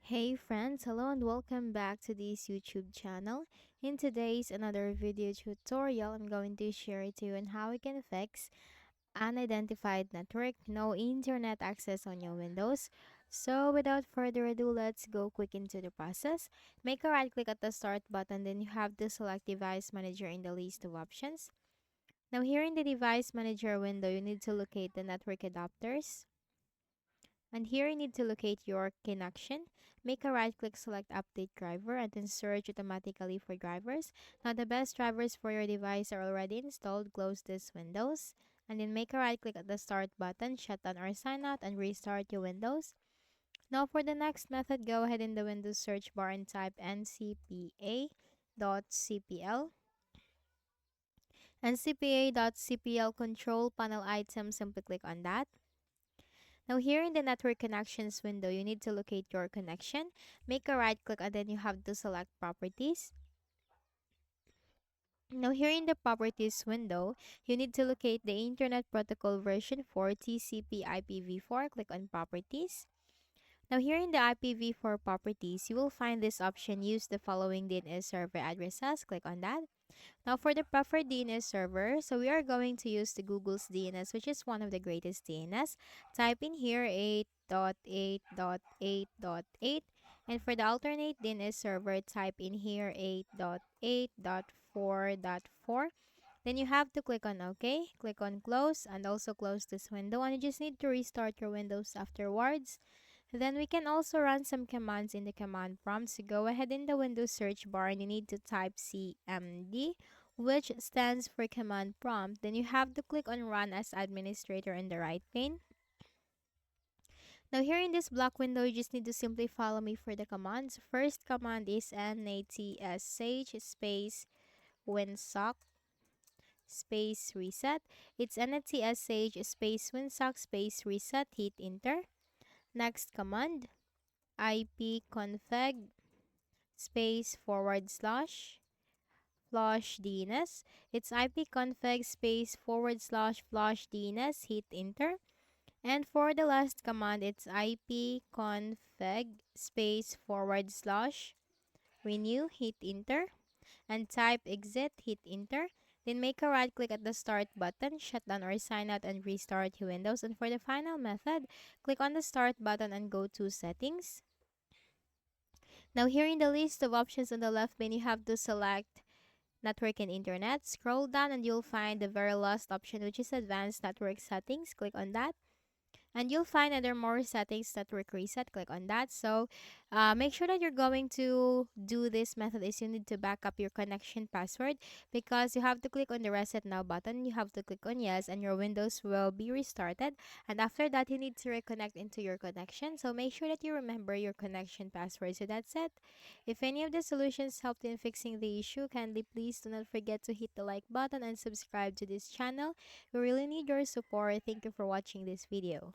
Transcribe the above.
Hey friends, hello and welcome back to this YouTube channel. In today's another video tutorial, I'm going to share it to you on how we can fix unidentified network, no internet access on your Windows. So without further ado, let's go quick into the process. Make a right click at the start button, then you have to select device manager in the list of options. Now here in the device manager window, you need to locate the network adapters. And here you need to locate your connection. Make a right click, select update driver, and then search automatically for drivers. Now the best drivers for your device are already installed. Close this windows. And then make a right click at the start button, shut down or sign out, and restart your Windows. Now for the next method, go ahead in the Windows search bar and type ncpa.cpl. ncpa.cpl control panel item, simply click on that. Now here in the network connections window, you need to locate your connection. Make a right click and then you have to select properties. Now here in the properties window, you need to locate the Internet Protocol version 4 TCP IPv4. Click on properties. Now here in the IPv4 properties, you will find this option, use the following DNS server addresses. Click on that. Now for the preferred DNS server, so we are going to use the Google's DNS, which is one of the greatest DNS. Type in here 8.8.8.8, and for the alternate DNS server, type in here 8.8.4.4. Then you have to click on OK, click on close, and also close this window, and you just need to restart your Windows afterwards. Then we can also run some commands in the command prompt. So go ahead in the Windows search bar and you need to type CMD, which stands for command prompt. Then you have to click on run as administrator in the right pane. Now here in this block window, you just need to simply follow me for the commands. First command is netsh space winsock space reset. It's netsh space winsock space reset. Hit enter. Next command, ipconfig space /flushdns. It's ipconfig space /flushdns. Hit enter. And for the last command, it's ipconfig space /renew. Hit enter. And type exit. Hit enter. Then make a right click at the start button, shut down or sign out, and restart your Windows. And for the final method, click on the start button and go to settings. Now here in the list of options on the left pane, you have to select network and internet. Scroll down and you'll find the very last option, which is advanced network settings. Click on that. And you'll find other more settings, network reset. Click on that. So make sure that you're going to do this method is you need to back up your connection password, because you have to click on the reset now button. You have to click on yes, and your Windows will be restarted. And after that, you need to reconnect into your connection. So make sure that you remember your connection password. So that's it. If any of the solutions helped in fixing the issue, kindly please do not forget to hit the like button and subscribe to this channel. We really need your support. Thank you for watching this video.